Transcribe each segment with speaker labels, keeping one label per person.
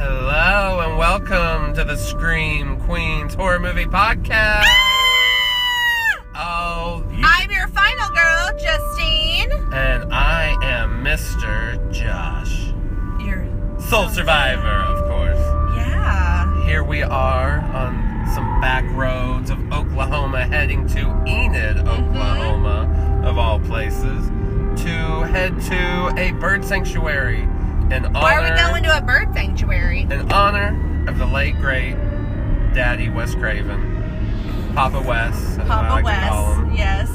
Speaker 1: Hello and welcome to the Scream Queens Horror Movie Podcast.
Speaker 2: I'm your final girl, Justine.
Speaker 1: And I am Mr. Josh.
Speaker 2: Your
Speaker 1: Soul Survivor, of course.
Speaker 2: Yeah.
Speaker 1: Here we are on some back roads of Oklahoma, heading to Enid, Oklahoma, of all places, to head to a bird sanctuary.
Speaker 2: Why are we going to a bird sanctuary?
Speaker 1: In honor of the late, great Daddy Wes Craven. Papa Wes.
Speaker 2: Papa Wes, yes.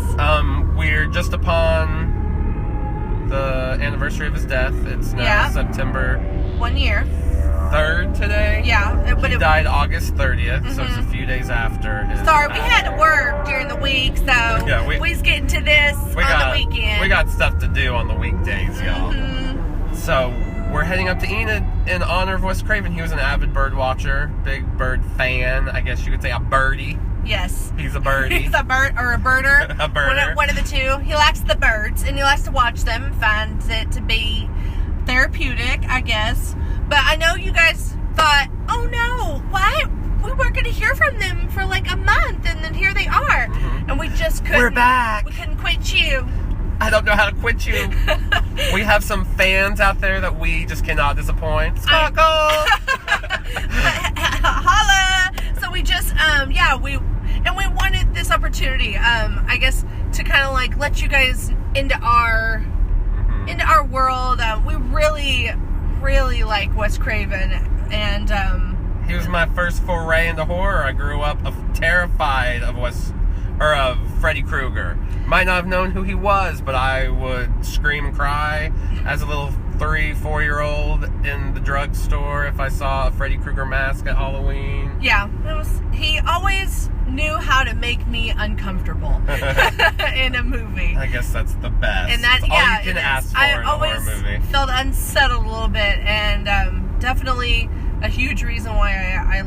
Speaker 1: We're just upon the anniversary of his death. It's now September
Speaker 2: 1 year.
Speaker 1: 3rd today.
Speaker 2: Yeah.
Speaker 1: But he died August 30th, so it's a few days after his
Speaker 2: Sorry, we had to work during the week, so we was getting to this on the weekend.
Speaker 1: We got stuff to do on the weekdays, y'all. So we're heading up to Enid in honor of Wes Craven. He was an avid bird watcher, big bird fan. I guess you could say a birdie.
Speaker 2: Yes.
Speaker 1: He's a birdie.
Speaker 2: He's a bird or a birder.
Speaker 1: A birder.
Speaker 2: One of the two. He likes the birds and he likes to watch them. Finds it to be therapeutic, I guess. But I know you guys thought, oh no, what? We weren't going to hear from them for like a month, and then here they are. And we just couldn't.
Speaker 1: We're back.
Speaker 2: We couldn't quit you.
Speaker 1: I don't know how to quit you. We have some fans out there that we just cannot disappoint.
Speaker 2: Holla! So we just, we wanted this opportunity, I guess, to kind of like let you guys into our world. We really like Wes Craven, and
Speaker 1: he was my first foray into horror. I grew up terrified of Freddy Krueger. Might not have known who he was, but I would scream and cry as a little 3-4-year-old in the drugstore if I saw a Freddy Krueger mask at Halloween.
Speaker 2: Yeah, he always knew how to make me uncomfortable in a movie.
Speaker 1: I guess that's the best.
Speaker 2: And that's
Speaker 1: all you can ask for in a horror movie.
Speaker 2: I always felt unsettled a little bit, and definitely a huge reason why I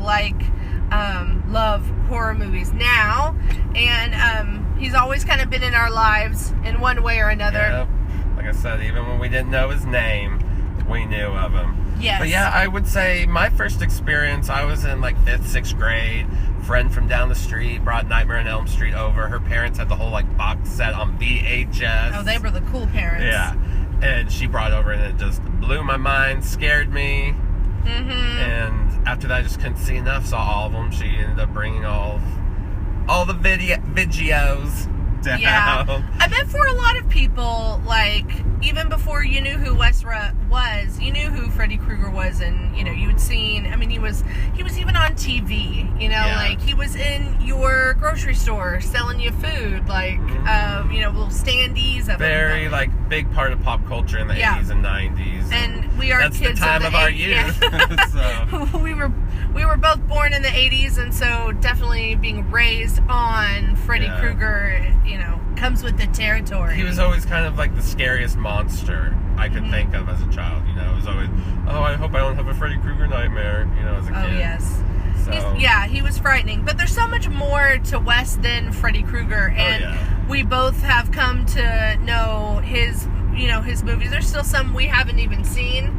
Speaker 2: love horror movies now. And he's always kind of been in our lives in one way or another.
Speaker 1: Yep. Like I said, even when we didn't know his name, we knew of him.
Speaker 2: Yes.
Speaker 1: But yeah, I would say my first experience, I was in like 5th, 6th grade. Friend from down the street brought Nightmare on Elm Street over. Her parents had the whole like box set on VHS.
Speaker 2: Oh, they were the cool parents.
Speaker 1: Yeah. And she brought over, and it just blew my mind, scared me. And after that, I just couldn't see enough. Saw all of them. She ended up bringing all the videos down.
Speaker 2: Yeah. I bet for a lot of people, like, even before you knew who Wes was, you knew who Freddy Krueger was, and, you know, you had seen, I mean, he was even on TV, you know, like, he was in your grocery store selling you food, like, you know, little standees.
Speaker 1: Very, like, big part of pop culture in the 80s and 90s.
Speaker 2: And we are
Speaker 1: that's
Speaker 2: kids
Speaker 1: the time of our youth. So.
Speaker 2: We were both born in the 80s, and so definitely being raised on Freddy Krueger, you know, comes with the territory.
Speaker 1: He was always kind of like the scariest monster I could think of as a child, you know. It was always, I hope I don't have a Freddy Krueger nightmare, you know, as a kid.
Speaker 2: Oh, yes.
Speaker 1: So.
Speaker 2: He was frightening. But there's so much more to Wes than Freddy Krueger, and we both have come to know his movies. There's still some we haven't even seen,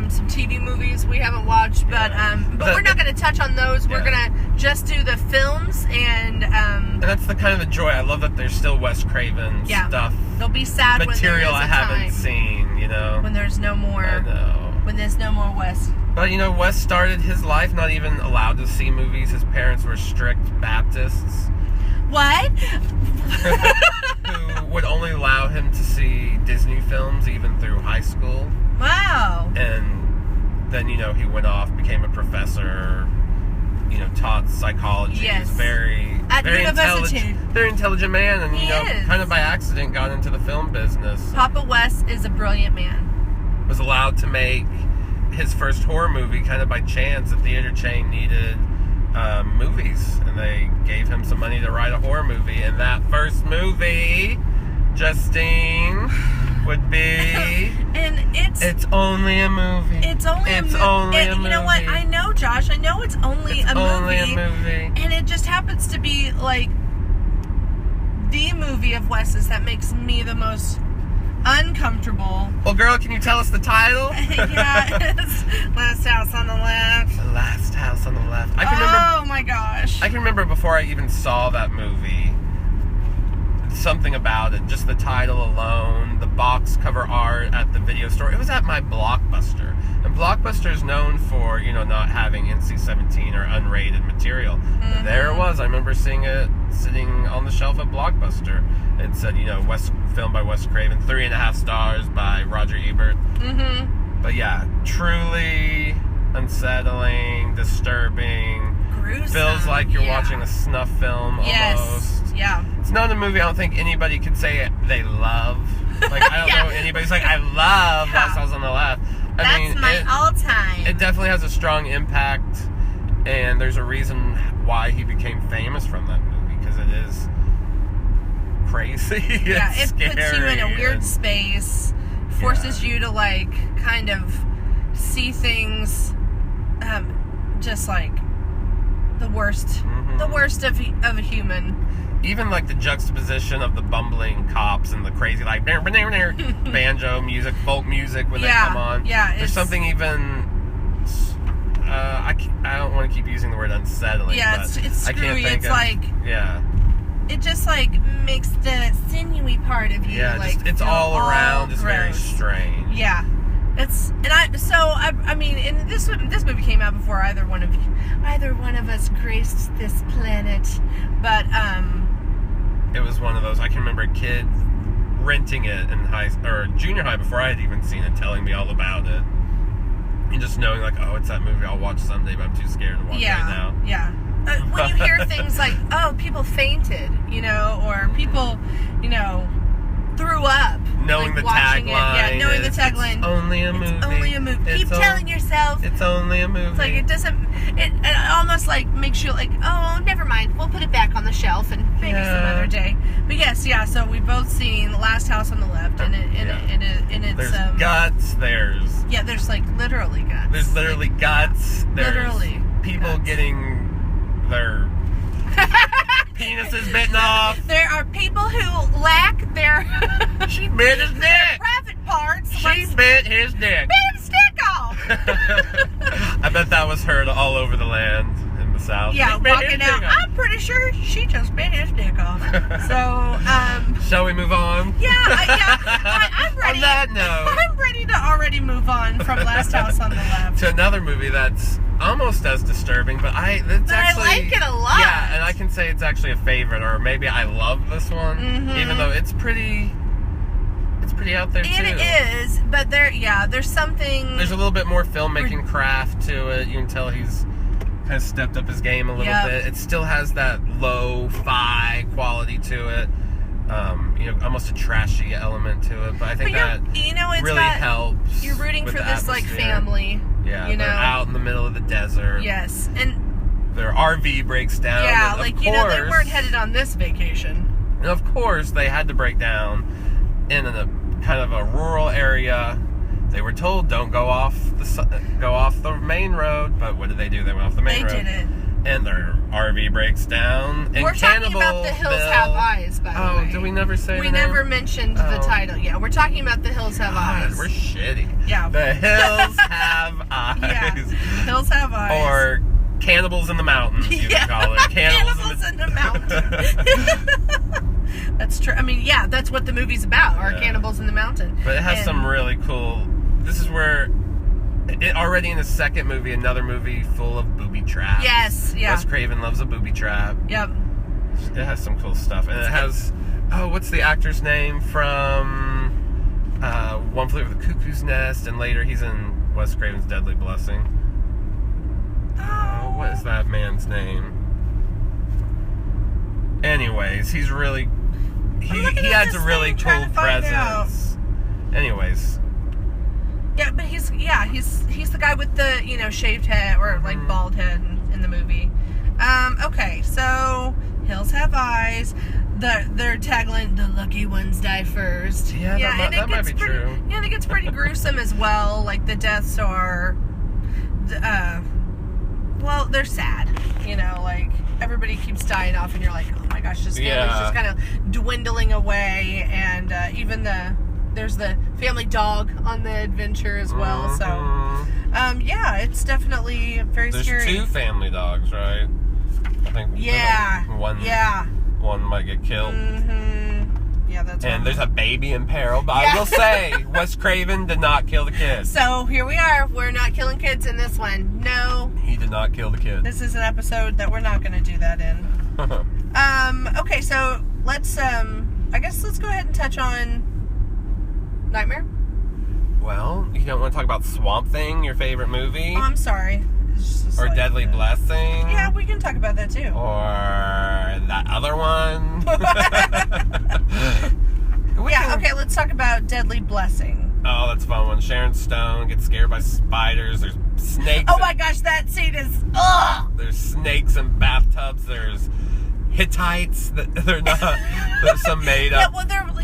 Speaker 2: some TV movies we haven't watched, but we're not going to touch on those. We're going to just do the films, and
Speaker 1: that's the kind of the joy. I love that there's still Wes Craven stuff.
Speaker 2: They'll be sad
Speaker 1: material
Speaker 2: when
Speaker 1: I haven't seen, you know.
Speaker 2: When there's no more.
Speaker 1: I know.
Speaker 2: When there's no more Wes.
Speaker 1: But you know, Wes started his life not even allowed to see movies. His parents were strict Baptists.
Speaker 2: What?
Speaker 1: Who would only allow him to see Disney films even through high school.
Speaker 2: Wow.
Speaker 1: And then, you know, he went off, became a professor, you know, taught psychology.
Speaker 2: Yes.
Speaker 1: He was very intelligent man, and, you know, kind of by accident got into the film business.
Speaker 2: Papa Wes is a brilliant man.
Speaker 1: Was allowed to make his first horror movie kind of by chance. The theater chain needed movies, and they gave him some money to write a horror movie, and that first movie, Justine, would be
Speaker 2: and it's
Speaker 1: only a movie.
Speaker 2: It's only a movie. You know what? I know, Josh. I know it's only a movie. And it just happens to be like the movie of Wes's that makes me the most uncomfortable.
Speaker 1: Well, girl, can you tell us the title?
Speaker 2: Yeah, it's Last House on the Left.
Speaker 1: The Last House on the Left.
Speaker 2: Oh my gosh.
Speaker 1: I can remember before I even saw that movie, something about it, just the title alone, the box cover art at the video store. It was at my Blockbuster. And Blockbuster is known for, not having NC-17 or unrated material. Mm-hmm. There it was. I remember seeing it sitting on the shelf at Blockbuster. It said, filmed by Wes Craven, 3.5 stars by Roger Ebert. Mm-hmm. But yeah, truly unsettling, disturbing.
Speaker 2: Gruesome.
Speaker 1: Feels like you're watching a snuff film almost.
Speaker 2: Yeah.
Speaker 1: It's not a movie I don't think anybody could say they love. Like, I don't know anybody's like, I love Last House on the Left.
Speaker 2: That's my all-time.
Speaker 1: It definitely has a strong impact, and there's a reason why he became famous from that movie, because it is crazy.
Speaker 2: Yeah, it
Speaker 1: scary
Speaker 2: puts you in a weird space, forces you to, kind of see things just like the worst of a human.
Speaker 1: Even the juxtaposition of the bumbling cops and the crazy banjo music, folk music when they come on.
Speaker 2: Yeah,
Speaker 1: there's something even. I don't want to keep using the word unsettling.
Speaker 2: Yeah,
Speaker 1: but
Speaker 2: it's screwy.
Speaker 1: I can't think
Speaker 2: it just makes the sinewy part of you.
Speaker 1: Yeah, it's all around. It's very strange.
Speaker 2: Yeah. It's I mean, and this movie came out before either one of us graced this planet, but
Speaker 1: it was one of those. I can remember a kid renting it in junior high before I had even seen it, telling me all about it, and just knowing it's that movie I'll watch someday, but I'm too scared to watch right now.
Speaker 2: Yeah. When you hear things like, oh, people fainted, or people, threw up.
Speaker 1: Knowing the tagline.
Speaker 2: Yeah, knowing the tagline.
Speaker 1: It's only a movie.
Speaker 2: It's only a movie. Keep telling yourself.
Speaker 1: It's only a movie.
Speaker 2: It's it doesn't, it almost makes you oh, never mind. We'll put it back on the shelf and maybe some other day. But yes, so we've both seen Last House on the Left, and it's
Speaker 1: there's guts. There's
Speaker 2: literally guts.
Speaker 1: There's literally guts. There's
Speaker 2: literally
Speaker 1: people
Speaker 2: guts.
Speaker 1: Getting their penises bitten off.
Speaker 2: There are people who lack their
Speaker 1: she bit his dick.
Speaker 2: Private parts.
Speaker 1: She bit his dick.
Speaker 2: Bit his dick off.
Speaker 1: I bet that was heard all over the land in the South.
Speaker 2: Yeah, walking out. I'm pretty sure she just bit his dick off. So,
Speaker 1: shall we move on?
Speaker 2: Yeah, I'm ready.
Speaker 1: On that note,
Speaker 2: I'm ready to already move on from Last House on the Left
Speaker 1: to another movie that's almost as disturbing, but I like
Speaker 2: it a lot.
Speaker 1: Yeah, and I can say it's actually a favorite, or maybe I love this one, even though it's pretty out there too.
Speaker 2: It is, but there's something.
Speaker 1: There's a little bit more filmmaking craft to it. You can tell he's kind of stepped up his game a little bit. It still has that lo-fi quality to it. Almost a trashy element to it, but I think that really helps.
Speaker 2: You're rooting for this
Speaker 1: atmosphere.
Speaker 2: family.
Speaker 1: Yeah, they're out in the middle of the desert.
Speaker 2: Yes, and
Speaker 1: their RV breaks down.
Speaker 2: Yeah,
Speaker 1: and
Speaker 2: they weren't headed on this vacation.
Speaker 1: And of course, they had to break down in a kind of a rural area. They were told don't go off the main road, but what did they do? They went off the main road.
Speaker 2: They did it.
Speaker 1: And their RV breaks down. And
Speaker 2: we're talking about The Hills Have Eyes, by the way.
Speaker 1: Oh, did we never say
Speaker 2: We never mentioned the title. Yeah, we're talking about The Hills Have Eyes.
Speaker 1: We're shitty.
Speaker 2: Yeah.
Speaker 1: The Hills Have Eyes.
Speaker 2: Yeah. Hills Have Eyes.
Speaker 1: Or Cannibals in the Mountains, you could call it.
Speaker 2: Cannibals in the Mountains. That's true. I mean, yeah, that's what the movie's about, are cannibals in the mountain.
Speaker 1: But it has some really cool... This is where... already in the second movie, another movie full of booby traps.
Speaker 2: Yes, yeah.
Speaker 1: Wes Craven loves a booby trap.
Speaker 2: Yep.
Speaker 1: It has some cool stuff. And it has... Oh, what's the actor's name from... One Flew Over the Cuckoo's Nest, and later he's in Wes Craven's Deadly Blessing.
Speaker 2: Oh.
Speaker 1: What is that man's name? Anyways, he's really... He adds a really cool presence. Anyways...
Speaker 2: Yeah, but he's the guy with the shaved head or bald head in the movie. Okay, so Hills Have Eyes. Their tagline: "The lucky ones die first."
Speaker 1: Yeah, that might be true.
Speaker 2: Yeah, and it gets pretty gruesome as well. Like the deaths are, well, they're sad. Everybody keeps dying off, and you're like, oh my gosh, this family's just kind of dwindling away, and even the there's the family dog on the adventure as well. So, yeah, it's definitely very scary.
Speaker 1: There's 2 family dogs, right? I think.
Speaker 2: Yeah.
Speaker 1: One might get killed.
Speaker 2: Yeah, that's right.
Speaker 1: And there's a baby in peril, but I will say, Wes Craven did not kill the kid.
Speaker 2: So here we are. We're not killing kids in this one. No.
Speaker 1: He did not kill the kid.
Speaker 2: This is an episode that we're not going to do that in. Okay, so let's, I guess let's go ahead and touch on Nightmare.
Speaker 1: Well, you don't want to talk about Swamp Thing, your favorite movie?
Speaker 2: Oh, I'm sorry.
Speaker 1: Or like Deadly Blessing?
Speaker 2: Yeah, we can talk about that too.
Speaker 1: Or that other one?
Speaker 2: Okay, let's talk about Deadly Blessing.
Speaker 1: Oh, that's a fun one. Sharon Stone gets scared by spiders. There's snakes.
Speaker 2: Oh my gosh, that scene is, ugh!
Speaker 1: There's snakes in bathtubs. There's Hittites. They're not. There's some made up.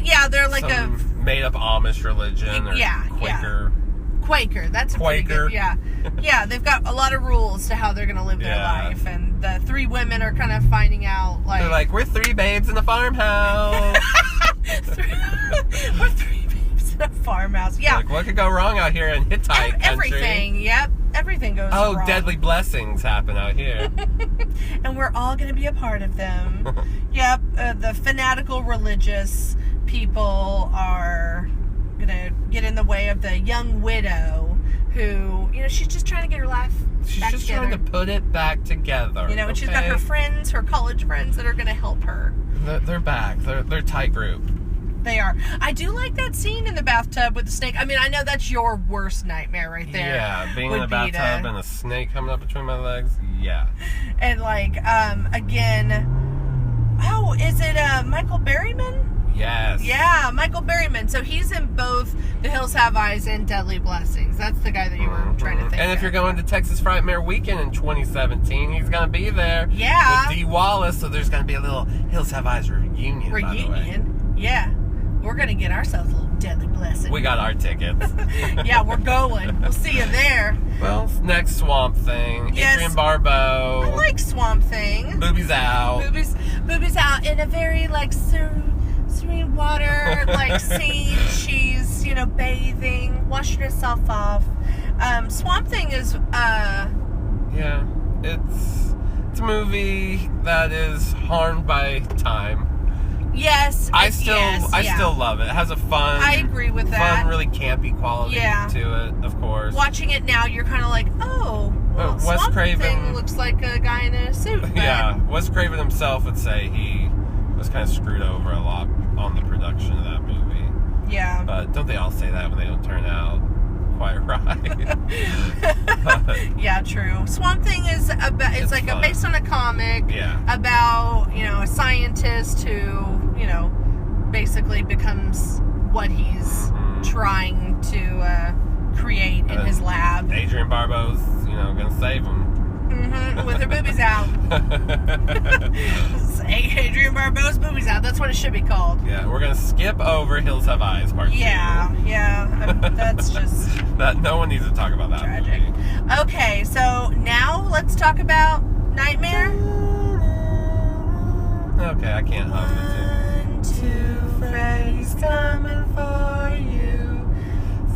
Speaker 2: Yeah, they're like a
Speaker 1: made up Amish religion. Or Quaker.
Speaker 2: Quaker. That's a
Speaker 1: Quaker.
Speaker 2: Pretty good, yeah. They've got a lot of rules to how they're going to live their life, and the 3 women are kind of finding out.
Speaker 1: They're like, we're 3 babes in a farmhouse.
Speaker 2: We're 3 babes in a farmhouse. Yeah.
Speaker 1: Like, what could go wrong out here in Hittite country?
Speaker 2: Everything. Yep. Everything goes wrong.
Speaker 1: Oh, deadly blessings happen out here.
Speaker 2: And we're all going to be a part of them. Yep. The fanatical religious people are going to get in the way of the young widow who, she's just trying to get her life back together. She's just trying to
Speaker 1: put it back together.
Speaker 2: And she's got her friends, her college friends that are going to help her.
Speaker 1: They're back. They're a tight group.
Speaker 2: They are. I do like that scene in the bathtub with the snake. I mean, I know that's your worst nightmare right there.
Speaker 1: Yeah, being in the bathtub and a snake coming up between my legs. Yeah.
Speaker 2: And again, is it Michael Berryman?
Speaker 1: Yes.
Speaker 2: Yeah, Michael Berryman. So he's in both The Hills Have Eyes and Deadly Blessings. That's the guy that you were trying to think
Speaker 1: And if you're going to Texas Frightmare Weekend in 2017, he's going to be there.
Speaker 2: Yeah.
Speaker 1: With Dee Wallace, so there's going to be a little Hills Have Eyes reunion, by the way.
Speaker 2: Yeah. We're going to get ourselves a little Deadly Blessing.
Speaker 1: We got our tickets.
Speaker 2: Yeah, we're going. We'll see you there.
Speaker 1: Well, next Swamp Thing.
Speaker 2: Yes.
Speaker 1: Adrienne Barbeau.
Speaker 2: I like Swamp Thing.
Speaker 1: Boobies out.
Speaker 2: Boobies out in a very, serene water, scene. She's, bathing, washing herself off. Swamp Thing is,
Speaker 1: Yeah, it's a movie that is harmed by time.
Speaker 2: Yes,
Speaker 1: I still love it. It has a fun.
Speaker 2: I agree with that.
Speaker 1: Fun, really campy quality to it, of course.
Speaker 2: Watching it now, you're kind of like, oh, well,
Speaker 1: Wes
Speaker 2: Swamp
Speaker 1: Craven
Speaker 2: Thing looks like a guy in a suit. But...
Speaker 1: Yeah, Wes Craven himself would say he was kind of screwed over a lot on the production of that movie.
Speaker 2: Yeah.
Speaker 1: But don't they all say that when they don't turn out quite right?
Speaker 2: Yeah, true. Swamp Thing is it's based on a comic about, a scientist who, basically becomes what he's trying to create in his lab.
Speaker 1: Adrienne Barbeau's, gonna save him.
Speaker 2: With her boobies out. Adrienne Barbeau's boobies out. That's what it should be called.
Speaker 1: Yeah, we're gonna skip over Hills Have Eyes Part 2.
Speaker 2: Yeah. That's just
Speaker 1: that. No one needs to talk about that.
Speaker 2: Tragic. Movie. Okay, so now let's talk about Nightmare.
Speaker 1: Okay, I can't hum it.
Speaker 2: 1, 2, Freddy's coming for you.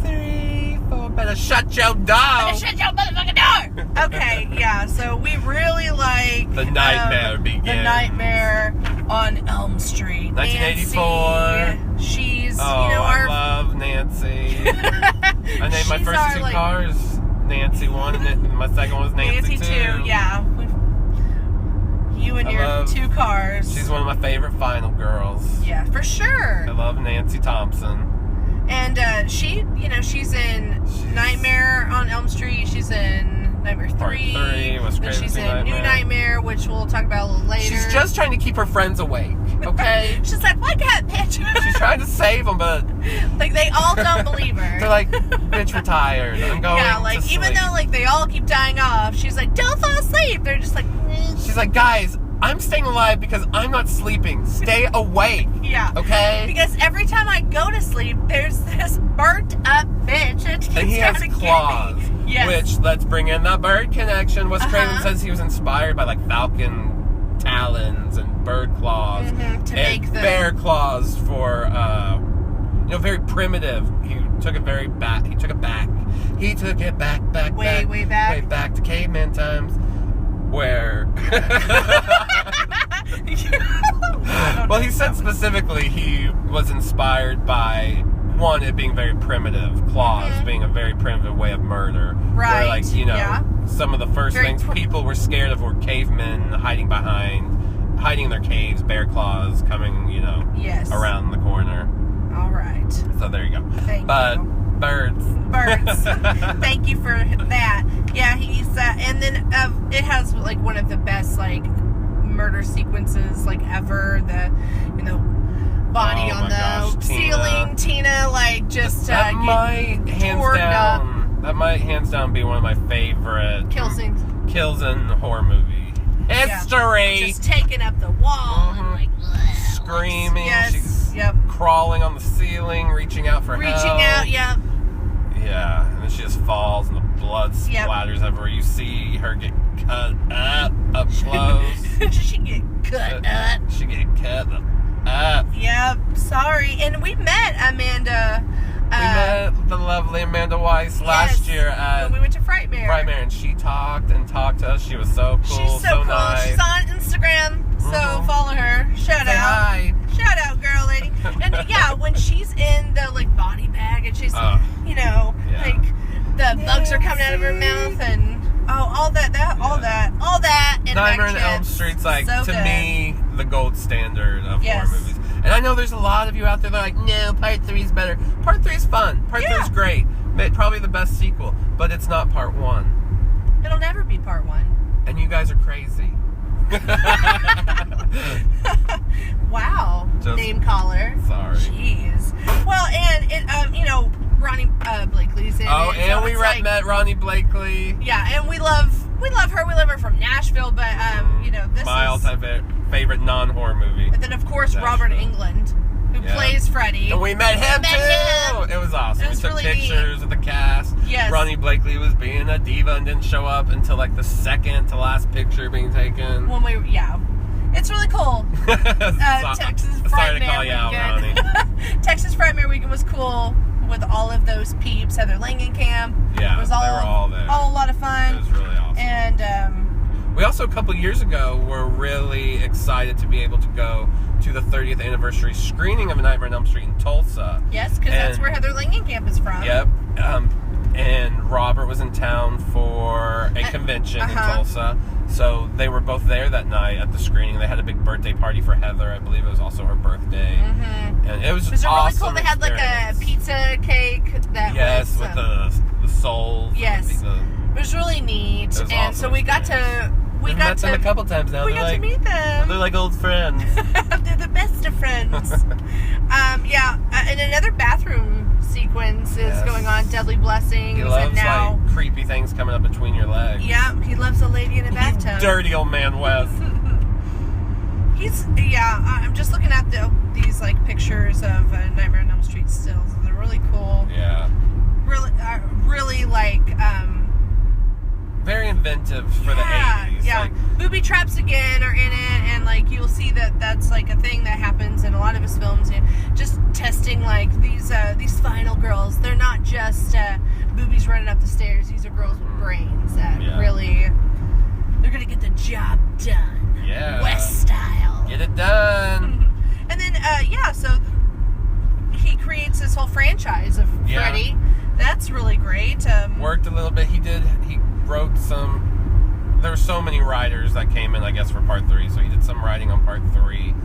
Speaker 2: 3, 4.
Speaker 1: Better shut your door.
Speaker 2: Better shut your motherfucking door. Okay, yeah. So we really like
Speaker 1: The Nightmare begins.
Speaker 2: The Nightmare on Elm Street.
Speaker 1: 1984.
Speaker 2: She's
Speaker 1: I love Nancy. I named my first 2 cars Nancy 1, and my second one was Nancy 2.
Speaker 2: Yeah. You and your 2 cars.
Speaker 1: She's one of my favorite final girls.
Speaker 2: Yeah, for sure.
Speaker 1: I love Nancy Thompson.
Speaker 2: And she's in Nightmare on Elm Street. She's in Nightmare 3.
Speaker 1: Part 3.
Speaker 2: Then she's in New Nightmare, which we'll talk about a little later.
Speaker 1: She's just trying to keep her friends awake, okay?
Speaker 2: She's like, wake up, bitch.
Speaker 1: She's trying to save them, but...
Speaker 2: they all don't believe her.
Speaker 1: They're like, bitch, we're tired. I'm going to sleep.
Speaker 2: Even though, they all keep dying off, she's like, don't fall asleep. They're just like...
Speaker 1: She's like, guys... I'm staying alive because I'm not sleeping. Stay awake.
Speaker 2: Yeah.
Speaker 1: Okay?
Speaker 2: Because every time I go to sleep, there's this burnt up bitch that keeps
Speaker 1: and he has claws.
Speaker 2: Yes.
Speaker 1: Which, let's bring in the bird connection. Wes Craven says he was inspired by, falcon talons and bird claws.
Speaker 2: To make the...
Speaker 1: bear claws for, very primitive. He took it back. He took it back. Way back to caveman times, where. Well, he said specifically he was inspired by one, it being very primitive, claws being a very primitive way of murder.
Speaker 2: Right.
Speaker 1: Where, like, some of the first things people were scared of were cavemen hiding in their caves, bear claws coming, around the corner.
Speaker 2: All right.
Speaker 1: So there you go.
Speaker 2: Thank you.
Speaker 1: Birds.
Speaker 2: Thank you for that. Yeah, he's and then it has like one of the best like murder sequences like ever. The body on the ceiling, Tina like just
Speaker 1: that might hands down be one of my favorite
Speaker 2: kill scenes.
Speaker 1: Kills in horror movie history.
Speaker 2: Just taking up the wall and like
Speaker 1: screaming.
Speaker 2: Yes.
Speaker 1: She's crawling on the ceiling, reaching out for help.
Speaker 2: Yep.
Speaker 1: Yeah, and then she just falls and the blood splatters everywhere. You see her get cut up close.
Speaker 2: She get cut up. Yep. Sorry. And we met Amanda.
Speaker 1: We met the lovely Amanda Weiss last year
Speaker 2: when we went to Frightmare.
Speaker 1: And she talked to us. She was so cool.
Speaker 2: She's so cool.
Speaker 1: Nice.
Speaker 2: She's on Instagram, so follow her. Shout out.
Speaker 1: Hi.
Speaker 2: Shout out, girl, lady. And when she's in the like body bag and she's like the bugs are coming out of her mouth and all that. And
Speaker 1: Nightmare on Elm Street's like
Speaker 2: so
Speaker 1: to
Speaker 2: good.
Speaker 1: Me the gold standard of horror movies. And I know there's a lot of you out there that are like, no, part 3 is better. Part 3 is fun. Part 3 is great. Probably the best sequel, but it's not part 1.
Speaker 2: It'll never be part 1.
Speaker 1: And you guys are crazy.
Speaker 2: Wow. Name caller.
Speaker 1: Sorry.
Speaker 2: Jeez. Well, and it, Ronnie Blakely's in it.
Speaker 1: Oh, and we met Ronnie Blakely.
Speaker 2: Yeah, and we love her. We love her from Nashville, but this
Speaker 1: my all-time favorite non-horror movie.
Speaker 2: And then of course Robert Englund, who plays Freddy.
Speaker 1: And we met him too. It was awesome. We took pictures of the cast.
Speaker 2: Yes.
Speaker 1: Ronnie Blakely was being a diva and didn't show up until like the second to last picture being taken.
Speaker 2: It's really cool. Texas Frightmare Weekend. Texas Frightmare Weekend was cool with all of those peeps. Heather Langenkamp.
Speaker 1: Yeah,
Speaker 2: it was
Speaker 1: they were all there.
Speaker 2: All a lot of fun.
Speaker 1: It was really awesome.
Speaker 2: And
Speaker 1: we also, a couple years ago, were really excited to be able to go to the 30th anniversary screening of A Nightmare on Elm Street in Tulsa.
Speaker 2: Yes, because that's where Heather Langenkamp is from.
Speaker 1: Yep. And Robert was in town for a convention in Tulsa. So they were both there that night at the screening. They had a big birthday party for Heather. I believe it was also her birthday. And it was just awesome.
Speaker 2: Really cool. They had like a pizza cake that was...
Speaker 1: with the souls.
Speaker 2: Yes. It was really neat.
Speaker 1: It was awesome.
Speaker 2: So we got to...
Speaker 1: We've met them a couple times now.
Speaker 2: We got to meet them.
Speaker 1: They're like old friends.
Speaker 2: They're the best of friends. And another bathroom sequence is going on. Deadly Blessings.
Speaker 1: He loves like creepy things coming up between your legs.
Speaker 2: Yeah, he loves a lady in a bathtub.
Speaker 1: Dirty old man Wes.
Speaker 2: I'm just looking at these like pictures of Nightmare on Elm Street stills. They're really cool.
Speaker 1: Yeah.
Speaker 2: Really like.
Speaker 1: Very inventive for the 80s.
Speaker 2: Yeah.
Speaker 1: Like,
Speaker 2: booby traps again are in it, and like you'll see that's like a thing that happens in a lot of his films. And just testing like these final girls. They're not just boobies running up the stairs. These are girls with brains that really they're gonna get the job done.
Speaker 1: Yeah.
Speaker 2: West style.
Speaker 1: Get it done.
Speaker 2: And then so he creates this whole franchise of Freddy. That's really great.
Speaker 1: Worked a little bit. He wrote some. There were so many writers that came in, I guess, for part 3. So he did some writing on part 3.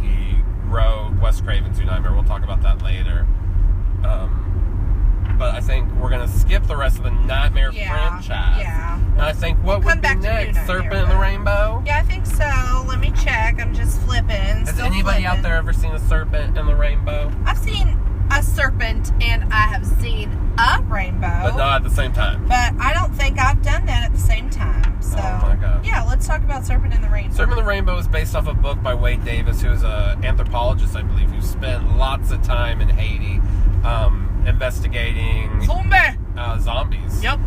Speaker 1: He wrote Wes Craven's New Nightmare. We'll talk about that later. But I think we're gonna skip the rest of the Nightmare franchise. Yeah. And I think what would be next? Serpent in the Rainbow?
Speaker 2: Yeah, I think so. Let me check. I'm just flipping.
Speaker 1: Has anybody out there ever seen a Serpent in the Rainbow?
Speaker 2: I've seen a serpent and I have seen a rainbow.
Speaker 1: But not at the same time.
Speaker 2: But I don't think I've done that at the same time. So,
Speaker 1: oh my God.
Speaker 2: Yeah, let's talk about Serpent in the Rainbow.
Speaker 1: Serpent in the Rainbow is based off a book by Wade Davis, who is an anthropologist, I believe, who spent lots of time in Haiti investigating zombies.
Speaker 2: Yep.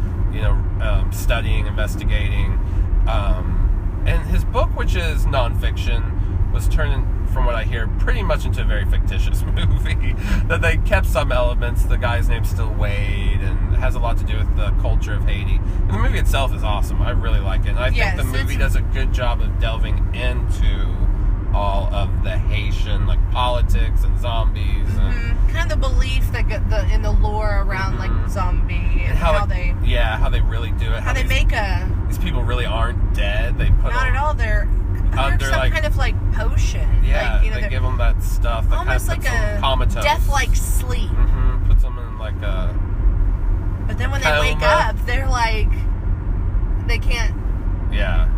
Speaker 1: Studying, investigating. And his book, which is nonfiction, was turned, from what I hear, pretty much into a very fictitious movie. That they kept some elements. The guy's name's still Wade, and it has a lot to do with the culture of Haiti. And the movie itself is awesome. I really like it. And I think the movie does a good job of delving into all of the Haitian, like, politics and zombies. And
Speaker 2: kind of the belief that in the lore around, like, zombie and how they...
Speaker 1: Yeah, how they really do it.
Speaker 2: How they make
Speaker 1: these people really aren't dead. They put
Speaker 2: not at all. They're under some kind of, like, potion.
Speaker 1: Yeah,
Speaker 2: like, you know,
Speaker 1: they give them that stuff that
Speaker 2: almost
Speaker 1: kind of puts
Speaker 2: like
Speaker 1: them comatose.
Speaker 2: Death-like sleep.
Speaker 1: Puts them in, like, a...
Speaker 2: But then when they wake up, they're like... They can't...
Speaker 1: Yeah.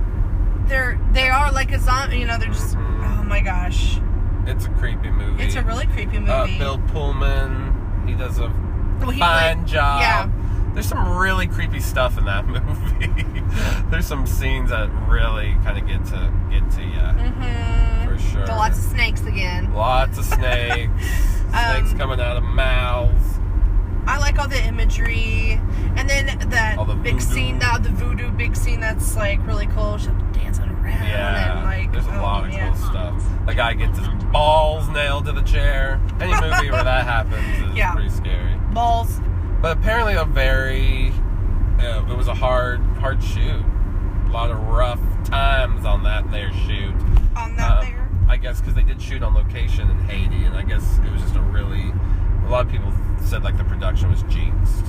Speaker 2: They are like a zombie, you know, they're just... Oh my gosh.
Speaker 1: It's a creepy movie.
Speaker 2: It's a really creepy movie.
Speaker 1: Bill Pullman, he does a fine job. Yeah. There's some really creepy stuff in that movie. There's some scenes that really kind of get to you. For sure.
Speaker 2: So lots of snakes again.
Speaker 1: Lots of snakes. Snakes coming out of mouths.
Speaker 2: I like all the imagery. And then that big scene, the voodoo big scene that's like really cool. She's dancing around.
Speaker 1: Yeah.
Speaker 2: And like,
Speaker 1: there's a lot of cool stuff. The guy gets his balls nailed to the chair. Any movie where that happens is pretty scary.
Speaker 2: Balls.
Speaker 1: But apparently it was a hard shoot. A lot of rough times on that there shoot.
Speaker 2: On that there?
Speaker 1: I guess because they did shoot on location in Haiti, and I guess it was just a lot of people said like the production was jinxed.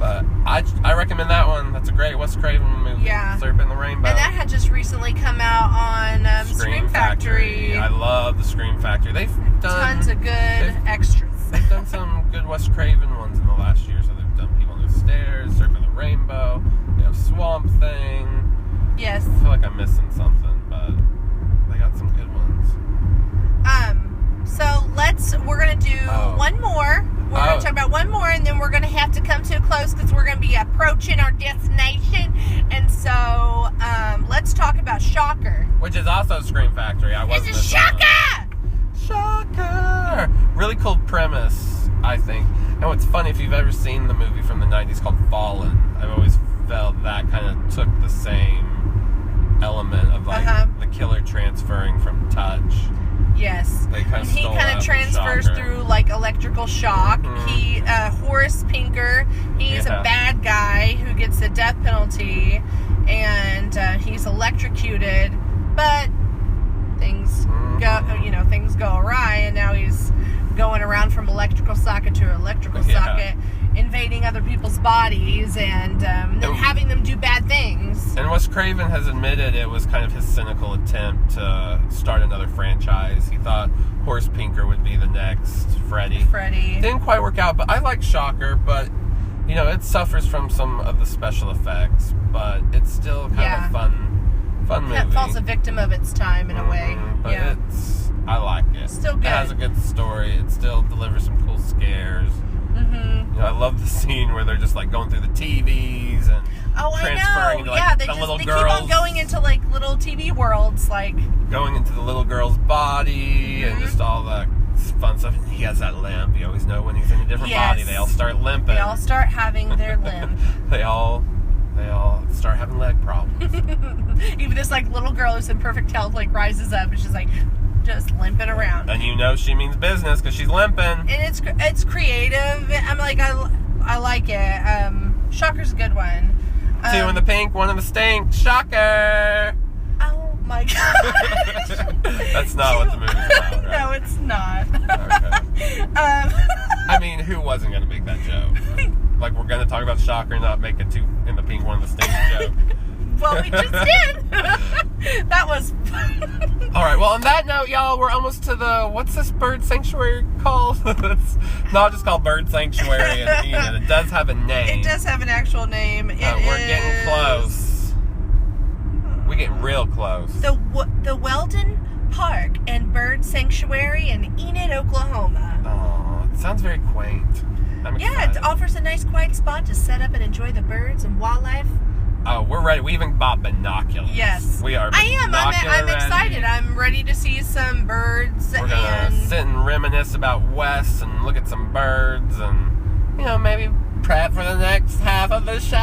Speaker 1: But I recommend that one. That's a great Wes Craven movie.
Speaker 2: Yeah.
Speaker 1: Slurping the Rainbow.
Speaker 2: And that had just recently come out on Scream Factory.
Speaker 1: I love the Scream Factory. They've done
Speaker 2: tons of good extras.
Speaker 1: They've done some good Wes Craven ones in the last year. So they've done People on the Stairs, Surfing the Rainbow, Swamp Thing.
Speaker 2: Yes.
Speaker 1: I feel like I'm missing something, but they got some good ones.
Speaker 2: So we're going to do one more. We're going to talk about one more, and then we're going to have to come to a close because we're going to be approaching our destination. And so, let's talk about Shocker.
Speaker 1: Which is also Scream Factory.
Speaker 2: It's a Shocker!
Speaker 1: Shocker! Really cool premise, I think. And what's funny, if you've ever seen the movie from the 90s called Fallen, I've always felt that kind of took the same element of like the killer transferring from touch.
Speaker 2: Yes.
Speaker 1: He
Speaker 2: kind of transfers through like electrical shock. Horace Pinker, he's a bad guy who gets the death penalty, and he's electrocuted, but things go awry, and now he's going around from electrical socket to electrical socket, invading other people's bodies, and then having them do bad things.
Speaker 1: And Wes Craven has admitted it was kind of his cynical attempt to start another franchise. He thought Horace Pinker would be the next Freddy. Didn't quite work out, but I like Shocker, but it suffers from some of the special effects, but it's still kind of a fun movie.
Speaker 2: It falls a victim of its time in a way.
Speaker 1: But I like it.
Speaker 2: Still good.
Speaker 1: It has a good story. It still delivers some cool scares. I love the scene where they're just like going through the TVs and transferring into like the little girls. They keep on
Speaker 2: going into like little TV worlds, like
Speaker 1: going into the little girl's body and just all that fun stuff. He has that limp. You always know when he's in a different body. They all start limping.
Speaker 2: They all start having their limp.
Speaker 1: They all start having leg problems.
Speaker 2: Even this like little girl who's in perfect health like rises up and she's like just limping around.
Speaker 1: And she means business because she's limping.
Speaker 2: And it's creative. I'm like I like it. Shocker's a good one.
Speaker 1: 2 in the pink, 1 in the stink. Shocker.
Speaker 2: Oh my god.
Speaker 1: That's not what the movie's about, right?
Speaker 2: No, it's not.
Speaker 1: Okay. I mean, who wasn't going to make that joke? Like, we're going to talk about Shocker and not make a 2 in the pink, 1 in the stink joke.
Speaker 2: Well, we just did. That was...
Speaker 1: All right, well, on that note, y'all, we're almost to what's this bird sanctuary called? It's not just called Bird Sanctuary in Enid. It does have a name.
Speaker 2: It does have an actual name.
Speaker 1: We're getting close. We're getting real close.
Speaker 2: The Weldon Park and Bird Sanctuary in Enid, Oklahoma.
Speaker 1: Oh, it sounds very quaint. I'm excited.
Speaker 2: It offers a nice quiet spot to set up and enjoy the birds and wildlife.
Speaker 1: Oh, we're ready. We even bought binoculars.
Speaker 2: Yes.
Speaker 1: We are
Speaker 2: I'm excited. I'm ready to see some birds.
Speaker 1: We're going to sit and reminisce about Wes and look at some birds and, maybe prep for the next half of the show.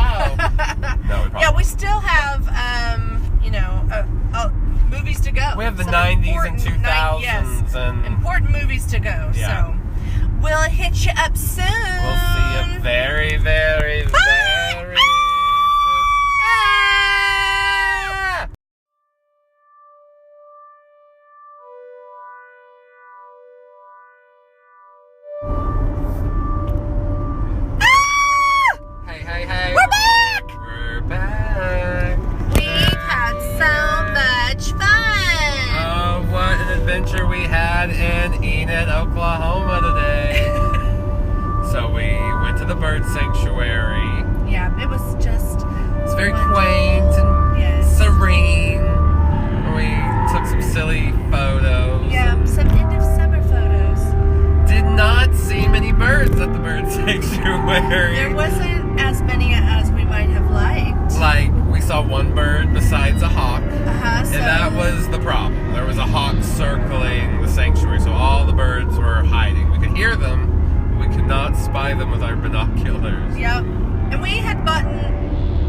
Speaker 1: No, we probably
Speaker 2: we still have, movies to go.
Speaker 1: We have the
Speaker 2: some
Speaker 1: 90s and
Speaker 2: important
Speaker 1: 2000s.
Speaker 2: Yes,
Speaker 1: and
Speaker 2: important movies to go.
Speaker 1: Yeah.
Speaker 2: So we'll hit you up soon.
Speaker 1: we'll see you very, very, very soon.
Speaker 2: Ah!
Speaker 1: Hey, hey, hey.
Speaker 2: We're back!
Speaker 1: We're back.
Speaker 2: We've had so much fun.
Speaker 1: Oh, what an adventure we had in Enid, Oklahoma today. So we went to the bird sanctuary.
Speaker 2: Yeah, it was just.
Speaker 1: It's very
Speaker 2: wonderful.
Speaker 1: quaint and
Speaker 2: Yes.
Speaker 1: serene. We took some silly photos.
Speaker 2: Yeah, some end of summer photos.
Speaker 1: Did not see many birds at the bird sanctuary.
Speaker 2: There wasn't as many as we might have liked.
Speaker 1: Like, we saw one bird besides a hawk.
Speaker 2: So
Speaker 1: And that was the problem. There was a hawk circling the sanctuary, so all the birds were hiding. We could hear them, but we could not spy them with our binoculars.
Speaker 2: Yep. And we had bought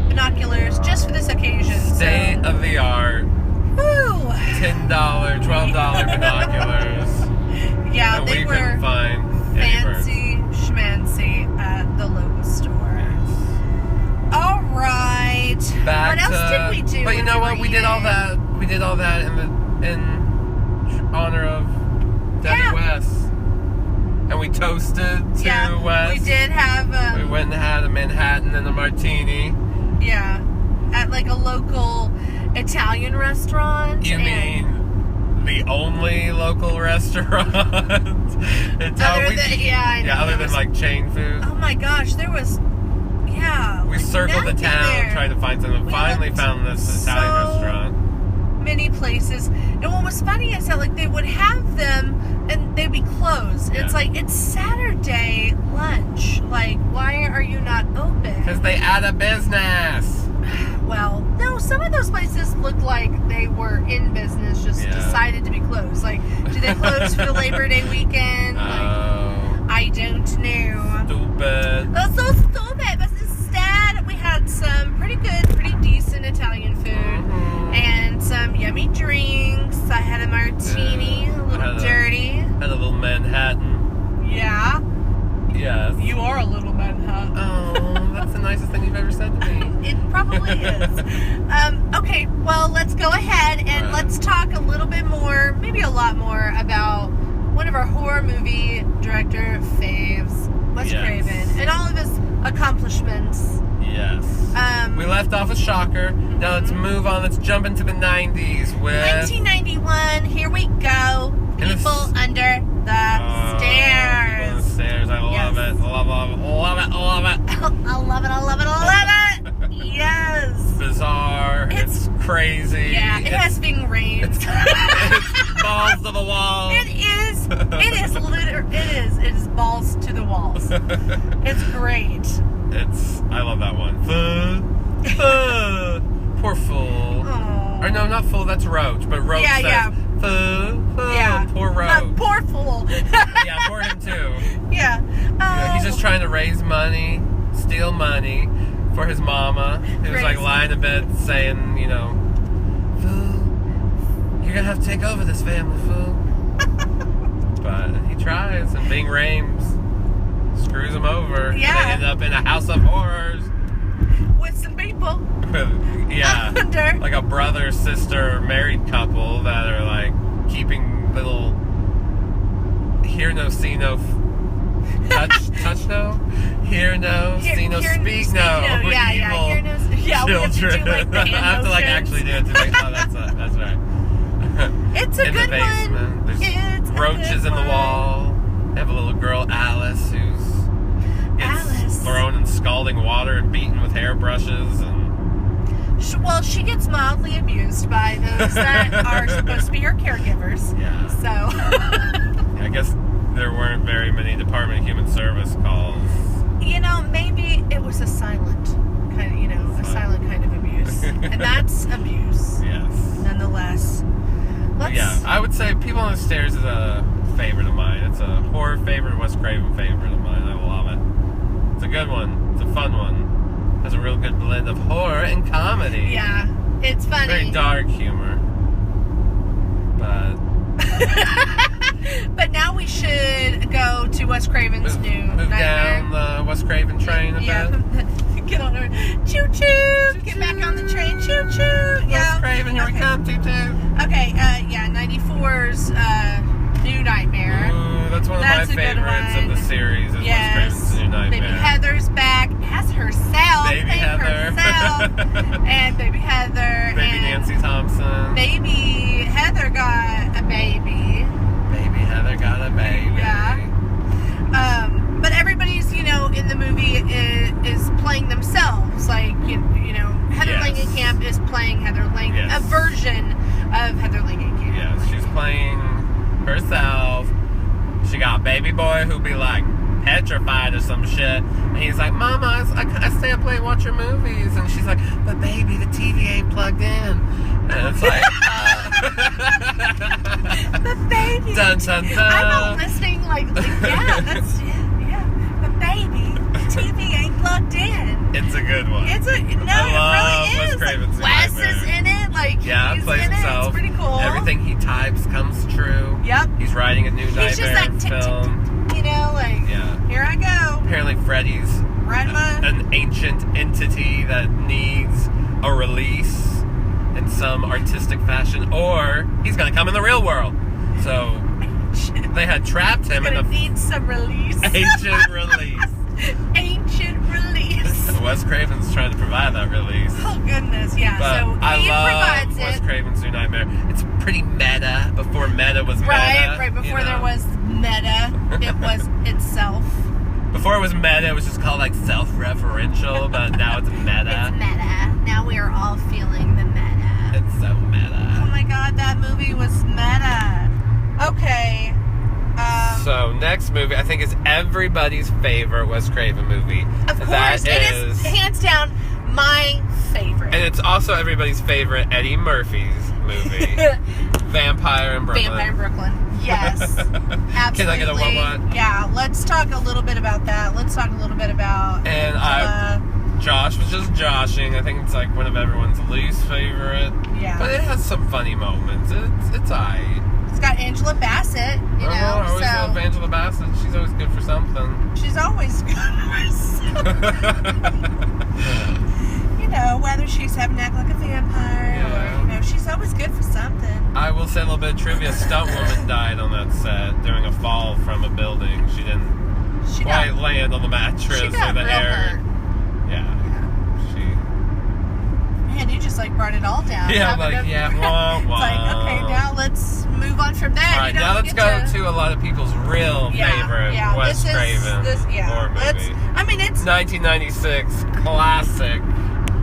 Speaker 2: binoculars just for this occasion.
Speaker 1: State of the art,
Speaker 2: Woo!
Speaker 1: $10, $12 binoculars.
Speaker 2: Yeah,
Speaker 1: And
Speaker 2: they
Speaker 1: we
Speaker 2: were
Speaker 1: couldn't find any birds.
Speaker 2: fancy schmancy at the local store. All right.
Speaker 1: Back
Speaker 2: what else
Speaker 1: to-
Speaker 2: did we do?
Speaker 1: But you
Speaker 2: when
Speaker 1: know
Speaker 2: we
Speaker 1: what?
Speaker 2: were
Speaker 1: We did all
Speaker 2: eating?
Speaker 1: that. We did all that in honor of Daddy
Speaker 2: Yeah.
Speaker 1: Wes. And we toasted to
Speaker 2: Yeah,
Speaker 1: Wes.
Speaker 2: we did have.
Speaker 1: We went and had a Manhattan and a martini.
Speaker 2: Yeah, at like a local Italian restaurant.
Speaker 1: You
Speaker 2: and
Speaker 1: mean the only local restaurant? It's how
Speaker 2: Other
Speaker 1: we-
Speaker 2: than, yeah, I know.
Speaker 1: yeah, other
Speaker 2: There
Speaker 1: than
Speaker 2: was-
Speaker 1: like chain food.
Speaker 2: Oh my gosh, there was. Yeah.
Speaker 1: We
Speaker 2: like
Speaker 1: circled the
Speaker 2: nothing
Speaker 1: town
Speaker 2: there.
Speaker 1: trying to find something.
Speaker 2: We
Speaker 1: Finally
Speaker 2: looked
Speaker 1: found this Italian
Speaker 2: so
Speaker 1: restaurant.
Speaker 2: Many places. And what was funny is that like they would have them and they'd be closed.
Speaker 1: Yeah.
Speaker 2: It's like it's Saturday lunch. Like, why are you not open?
Speaker 1: Because they out of business.
Speaker 2: Well, no, some of those places looked like they were in business, just
Speaker 1: Yeah.
Speaker 2: decided to be closed. Like, do they close for the Labor Day weekend? I don't know.
Speaker 1: Stupid.
Speaker 2: That's so stupid. But instead, we had some pretty good, pretty decent Italian food
Speaker 1: Mhm.
Speaker 2: and some yummy drinks. I had a martini,
Speaker 1: Yeah.
Speaker 2: a little dirty.
Speaker 1: Had a little Manhattan.
Speaker 2: Yeah,
Speaker 1: Yes.
Speaker 2: you are a little Manhattan.
Speaker 1: Oh, that's the nicest thing you've ever said to me.
Speaker 2: It probably is. Okay, well, let's go ahead and
Speaker 1: Right.
Speaker 2: let's talk a little bit more, maybe a lot more, about one of our horror movie director faves, Wes
Speaker 1: Yes.
Speaker 2: Craven, and all of his accomplishments.
Speaker 1: Yes. We
Speaker 2: Um,
Speaker 1: left off a shocker. Now let's move on. Let's jump into the 90s with
Speaker 2: 1991, here we go.
Speaker 1: And it's-
Speaker 2: People under the
Speaker 1: People on the
Speaker 2: stairs.
Speaker 1: stairs. I love
Speaker 2: Yes.
Speaker 1: it. Love it. Love it. Love it. Love it.
Speaker 2: I love it, I love it, I love it. Yes.
Speaker 1: Bizarre. It's crazy.
Speaker 2: Yeah, it has been rained.
Speaker 1: It's balls to the wall.
Speaker 2: It is. It is literally. It is balls to the walls. It's great.
Speaker 1: I love that one. Poor fool.
Speaker 2: Oh.
Speaker 1: Or no, not fool. That's Roach. But Roach
Speaker 2: Yeah,
Speaker 1: says,
Speaker 2: yeah.
Speaker 1: Fool.
Speaker 2: Yeah.
Speaker 1: Poor Roach.
Speaker 2: Poor fool.
Speaker 1: Yeah, poor him too.
Speaker 2: Yeah.
Speaker 1: Yeah, he's just trying to raise money, steal money for his mama, who's like
Speaker 2: Crazy.
Speaker 1: lying in bed saying, you know, fool, you're gonna have to take over this family, fool. But he tries, and Bing Rames screws him over.
Speaker 2: Yeah.
Speaker 1: And they end up in a house of horrors.
Speaker 2: with some people.
Speaker 1: Yeah.
Speaker 2: Under.
Speaker 1: Like a brother, sister, married couple that are like keeping little hear no, see no, touch no, hear no, see no, speak no.
Speaker 2: Yeah,
Speaker 1: evil
Speaker 2: hear no. Yeah, we have to do
Speaker 1: children.
Speaker 2: like the
Speaker 1: I have to like
Speaker 2: hand
Speaker 1: actually do it. To make, oh, that's right.
Speaker 2: It's a
Speaker 1: in
Speaker 2: good
Speaker 1: the basement.
Speaker 2: one.
Speaker 1: There's
Speaker 2: It's a
Speaker 1: roaches
Speaker 2: good
Speaker 1: in the
Speaker 2: one.
Speaker 1: wall. They have a little girl, Alice, who's gets thrown in scalding water and beaten with hairbrushes. And
Speaker 2: Well, she gets mildly abused by those that are supposed to be her caregivers.
Speaker 1: yeah,
Speaker 2: So,
Speaker 1: I guess there weren't very many Department of Human Service calls.
Speaker 2: you know, maybe it was a silent kind of, a silent kind of abuse. And that's abuse,
Speaker 1: Yes.
Speaker 2: nonetheless.
Speaker 1: But yeah, I would say People on the Stairs is a favorite of mine. It's a horror favorite, Wes Craven favorite of mine. I love it. It's a good one. It's a fun one. Has a real good blend of horror and comedy.
Speaker 2: Yeah, it's funny.
Speaker 1: Very dark humor.
Speaker 2: But now we should go to Wes Craven's new
Speaker 1: move
Speaker 2: Nightmare.
Speaker 1: down the Wes Craven train a bit.
Speaker 2: Get on there. Choo choo. Get back on the train. Choo choo.
Speaker 1: Wes Craven, here we come. Toot toot.
Speaker 2: Okay. 94's New Nightmare.
Speaker 1: Ooh, that's one of my favorites of the series. Is Wes Craven's New Nightmare.
Speaker 2: Baby Heather's back as herself.
Speaker 1: Baby Heather.
Speaker 2: And Baby Heather.
Speaker 1: Baby
Speaker 2: and
Speaker 1: Nancy Thompson.
Speaker 2: Baby Heather got a baby.
Speaker 1: Baby Heather got a baby.
Speaker 2: Yeah. But everybody's, in the movie is playing themselves. Like, Heather Langenkamp is playing Heather Langenkamp. A version of Heather Langenkamp.
Speaker 1: Yes, she's playing herself. She got a baby boy who be like petrified or some shit. And he's like, Mama, I stay up late and watch your movies. And she's like, but baby, the TV ain't plugged in. And it's like,
Speaker 2: the baby.
Speaker 1: Dun, dun, dun.
Speaker 2: I'm all listening like but baby, the TV ain't plugged in.
Speaker 1: It's a good one.
Speaker 2: It really is.
Speaker 1: Wes Craven's
Speaker 2: Wes is in it. Like,
Speaker 1: he plays
Speaker 2: in
Speaker 1: himself.
Speaker 2: It's pretty cool.
Speaker 1: Everything he types comes true.
Speaker 2: Yep.
Speaker 1: He's writing a new
Speaker 2: He's
Speaker 1: Nightmare
Speaker 2: just like,
Speaker 1: film.
Speaker 2: Here I go.
Speaker 1: Apparently Freddy's an ancient entity that needs a release in some artistic fashion, or he's going to come in the real world. So they had trapped him in
Speaker 2: need some release.
Speaker 1: Ancient release.
Speaker 2: Ancient release.
Speaker 1: Wes Craven's trying to provide that release.
Speaker 2: Oh goodness, yeah.
Speaker 1: But
Speaker 2: so
Speaker 1: I
Speaker 2: he
Speaker 1: love
Speaker 2: provides
Speaker 1: Wes
Speaker 2: it.
Speaker 1: Craven's New Nightmare. It's pretty meta before meta was meta.
Speaker 2: Right before there was meta, it was itself.
Speaker 1: Before it was meta, it was just called like self-referential, but now it's meta.
Speaker 2: It's meta. Now we are all feeling the meta.
Speaker 1: It's so meta.
Speaker 2: Oh my god, that movie was meta. Okay.
Speaker 1: So next movie, I think, is everybody's favorite Wes Craven movie.
Speaker 2: Of course, it is hands down my favorite.
Speaker 1: And it's also everybody's favorite Eddie Murphy's movie, Vampire in Brooklyn.
Speaker 2: Vampire in Brooklyn. Yes, absolutely.
Speaker 1: Can I get a what?
Speaker 2: Yeah, let's talk a little bit about that. Let's talk a little bit about.
Speaker 1: And Josh was just joshing. I think it's like one of everyone's least favorite.
Speaker 2: Yeah.
Speaker 1: But it has some funny moments. It's alright.
Speaker 2: It's got Angela Bassett,
Speaker 1: I always love Angela Bassett. She's always good for something.
Speaker 2: She's always good for something. Whether she's having to act like a vampire or, she's always good for something.
Speaker 1: I will say a little bit of trivia. Stunt woman died on that set during a fall from a building. She didn't quite land on the mattress or the air.
Speaker 2: Hurt.
Speaker 1: Yeah.
Speaker 2: Man, you just brought it all down.
Speaker 1: Yeah, wah, wah.
Speaker 2: It's like, okay, now let's move on from that.
Speaker 1: All right, now let's go to a lot of people's real favorite Wes Craven horror movie. It's 1996 classic.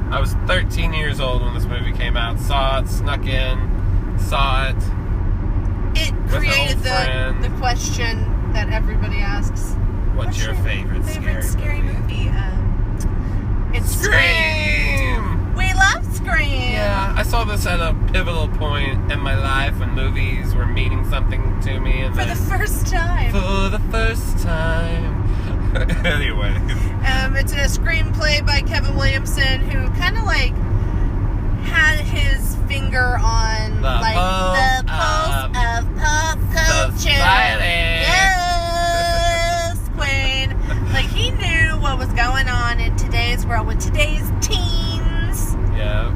Speaker 1: I was 13 years old when this movie came out. Saw it, snuck in, saw it.
Speaker 2: It created the question that everybody asks.
Speaker 1: What's your favorite scary movie?
Speaker 2: It's Scream. We love Scream.
Speaker 1: Yeah, I saw this at a pivotal point in my life when movies were meaning something to me. And
Speaker 2: For the first time.
Speaker 1: Anyway.
Speaker 2: It's a screenplay by Kevin Williamson, who kind of had his finger on the pulse of pop culture.
Speaker 1: Society.
Speaker 2: Yes, Quinn. He knew what was going on in today's world with today's teens.
Speaker 1: Yeah,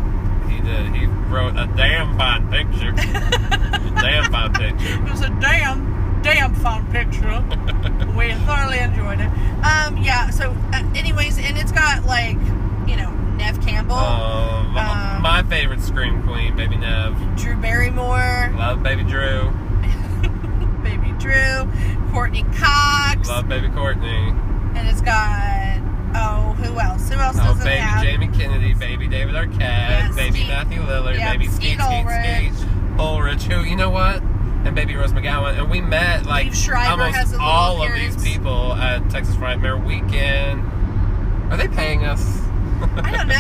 Speaker 1: he did. He wrote a damn fine picture. Damn fine picture.
Speaker 2: It was a damn fun picture. We thoroughly enjoyed it. So anyways, and it's got Neve Campbell.
Speaker 1: My favorite Scream Queen, Baby Neve.
Speaker 2: Drew Barrymore.
Speaker 1: Love Baby Drew.
Speaker 2: Baby Drew. Courtney Cox.
Speaker 1: Love Baby Courtney.
Speaker 2: And it's got, who else? Who else does it
Speaker 1: Baby
Speaker 2: have?
Speaker 1: Jamie Kennedy, Baby David Arquette, Baby Matthew Lillard, Baby Skeet Ulrich, who, you know what? And Baby Rose McGowan. And we met, almost all of these people at Texas Frightmare Weekend. Are they paying us?
Speaker 2: I don't know.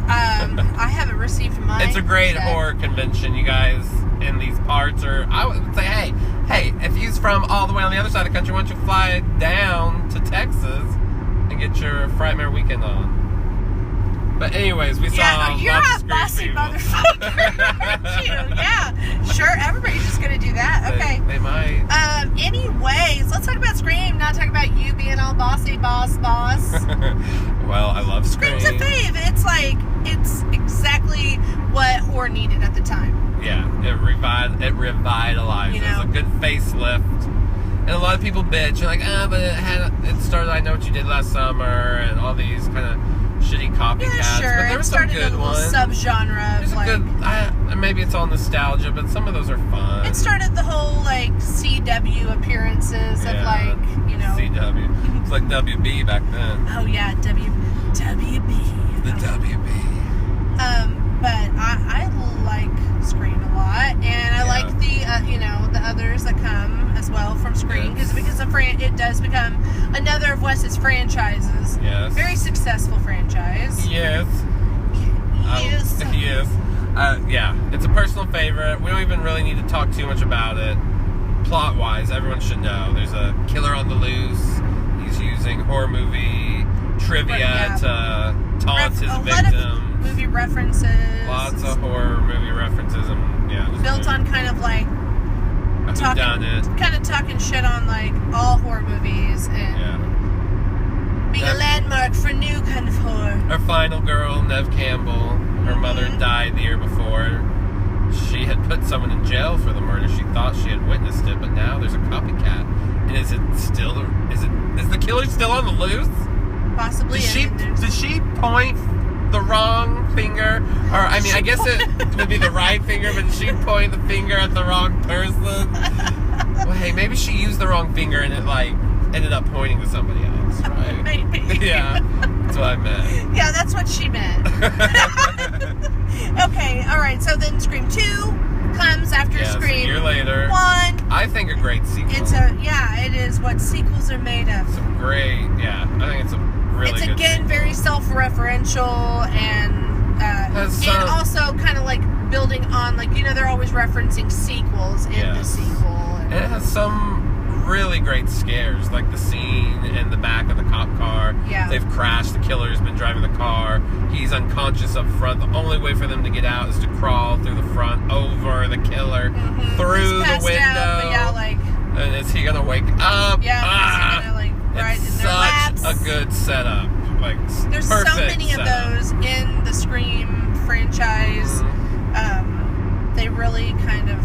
Speaker 2: I haven't received mine.
Speaker 1: It's a great horror convention, you guys, in these parts. Or I would say, hey, if you're from all the way on the other side of the country, why don't you fly down to Texas and get your Frightmare Weekend on? But anyways, we saw
Speaker 2: you're
Speaker 1: lots
Speaker 2: a
Speaker 1: of
Speaker 2: bossy
Speaker 1: people.
Speaker 2: motherfucker, aren't you? Yeah, sure. Everybody's just gonna do that.
Speaker 1: might.
Speaker 2: Anyways, let's talk about Scream, not talk about you being all bossy boss.
Speaker 1: Well, I love Scream.
Speaker 2: Scream's a fave. It's exactly what horror needed at the time.
Speaker 1: Yeah, it revitalized.
Speaker 2: You know?
Speaker 1: It was a good facelift. And a lot of people bitch. You're like, but it started I Know What You Did Last Summer, and all these kind of shitty copycats.
Speaker 2: Yeah, sure.
Speaker 1: But there were some good ones.
Speaker 2: Subgenre of
Speaker 1: good. Maybe it's all nostalgia, but some of those are fun.
Speaker 2: It started the whole CW appearances of
Speaker 1: CW. It's like WB back then.
Speaker 2: Oh yeah, WB.
Speaker 1: The WB.
Speaker 2: But I like Scream a lot, and I like the others that come as well from Scream because it does become another of Wes's franchises.
Speaker 1: Yes.
Speaker 2: Very successful franchise.
Speaker 1: Yes.
Speaker 2: Yes.
Speaker 1: Yes. Yeah, it's a personal favorite. We don't even really need to talk too much about it. Plot-wise, everyone should know. There's a killer on the loose. He's using horror movie trivia to taunt his victims.
Speaker 2: A lot of movie references.
Speaker 1: Lots of horror movie references. And,
Speaker 2: built on kind of talking shit on all horror movies and being a landmark for new kind of horror.
Speaker 1: Our final girl, Neve Campbell, her mother died the year before. She had put someone in jail for the murder. She thought she had witnessed it, but now there's a copycat. And is the killer still on the loose?
Speaker 2: Possibly.
Speaker 1: Did she point the wrong finger? Or, I mean, I guess it would be the right finger, but did she point the finger at the wrong person? Well, hey, maybe she used the wrong finger and it, ended up pointing to somebody else, right?
Speaker 2: Maybe.
Speaker 1: Yeah, that's what I meant.
Speaker 2: Yeah, that's what she meant. Okay, alright, so then Scream 2 comes after Scream
Speaker 1: a year later.
Speaker 2: 1.
Speaker 1: I think a great sequel.
Speaker 2: It is what sequels are made of.
Speaker 1: Some great, I think it's a really good
Speaker 2: It's again
Speaker 1: sequel.
Speaker 2: very self-referential and also kind of building on, they're always referencing sequels in the sequel.
Speaker 1: And it has some really great scares, like the scene in the back of the cop car.
Speaker 2: Yeah.
Speaker 1: They've crashed, the killer's been driving the car, he's unconscious up front, the only way for them to get out is to crawl through the front, over the killer, through the window.
Speaker 2: Out, but
Speaker 1: and is he gonna wake up?
Speaker 2: Yeah, is he gonna ride in their laps?
Speaker 1: Such a good setup.
Speaker 2: There's so many of those in the Scream franchise. They really kind of...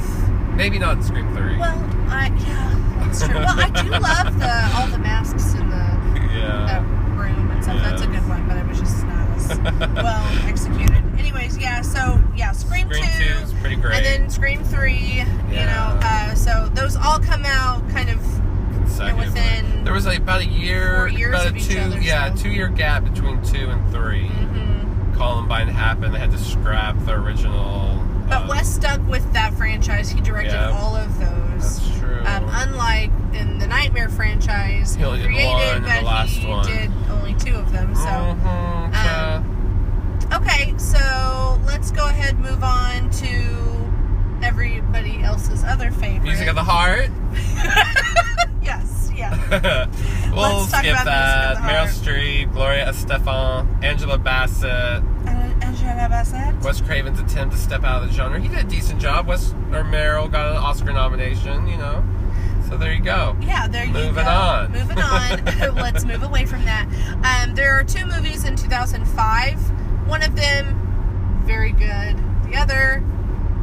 Speaker 1: Maybe not in Scream 3.
Speaker 2: Well, that's true. Well, I do love all the masks in the room and stuff. That's a good one, but it was just not as well executed. Anyways, Scream 2
Speaker 1: is pretty great.
Speaker 2: And then Scream 3, so those all come out kind of within...
Speaker 1: There was about a year...
Speaker 2: 4 years
Speaker 1: about
Speaker 2: of each other.
Speaker 1: Yeah, 2 year gap between 2 and 3. Columbine happened, they had to scrap the original...
Speaker 2: But Wes stuck with that franchise. He directed all of those.
Speaker 1: That's true.
Speaker 2: Unlike in the Nightmare franchise, he created, but he did only 2 of them. So, okay, so let's go ahead and move on to everybody else's other favorite.
Speaker 1: Music of the Heart.
Speaker 2: Yes, yeah.
Speaker 1: We'll skip that. Meryl Streep, Gloria Estefan, Angela Bassett. Wes Craven's attempt to step out of the genre. He did a decent job. Meryl got an Oscar nomination, So there you go.
Speaker 2: Yeah, there you go.
Speaker 1: Moving on.
Speaker 2: Let's move away from that. There are 2 movies in 2005. One of them, very good. The other,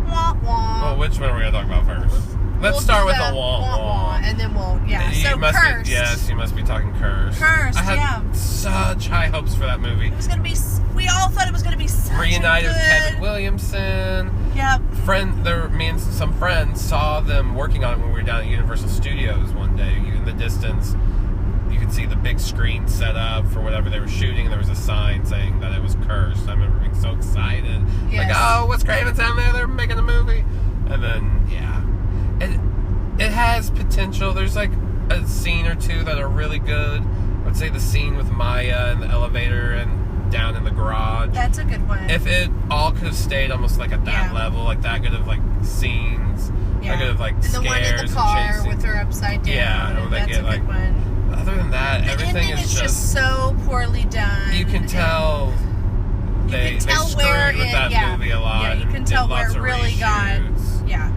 Speaker 2: wah wah.
Speaker 1: Well, which one are we going to talk about first? Let's start with the wah wah.
Speaker 2: And then Cursed.
Speaker 1: Yes, you must be talking Cursed.
Speaker 2: Cursed,
Speaker 1: I had such high hopes for that movie.
Speaker 2: It was going to be, we all thought it was going to be such
Speaker 1: Reunited
Speaker 2: a good...
Speaker 1: with Kevin Williamson.
Speaker 2: Yep.
Speaker 1: Me and some friends saw them working on it when we were down at Universal Studios one day. In the distance, you could see the big screen set up for whatever they were shooting, and there was a sign saying that it was Cursed. I remember being so excited.
Speaker 2: Yes.
Speaker 1: What's Craven's down there? They're making a movie. And then, it has potential. There's a scene or 2 that are really good. I would say the scene with Maya in the elevator and down in the garage.
Speaker 2: That's a good one.
Speaker 1: If it all could have stayed almost at that level, that good of scenes, that good of
Speaker 2: and the one in the car with her upside down.
Speaker 1: Yeah,
Speaker 2: that's a good one.
Speaker 1: Other than that, everything is
Speaker 2: just so poorly done.
Speaker 1: You can tell they screwed with that movie a lot.
Speaker 2: Yeah, you can tell where it really got. Yeah.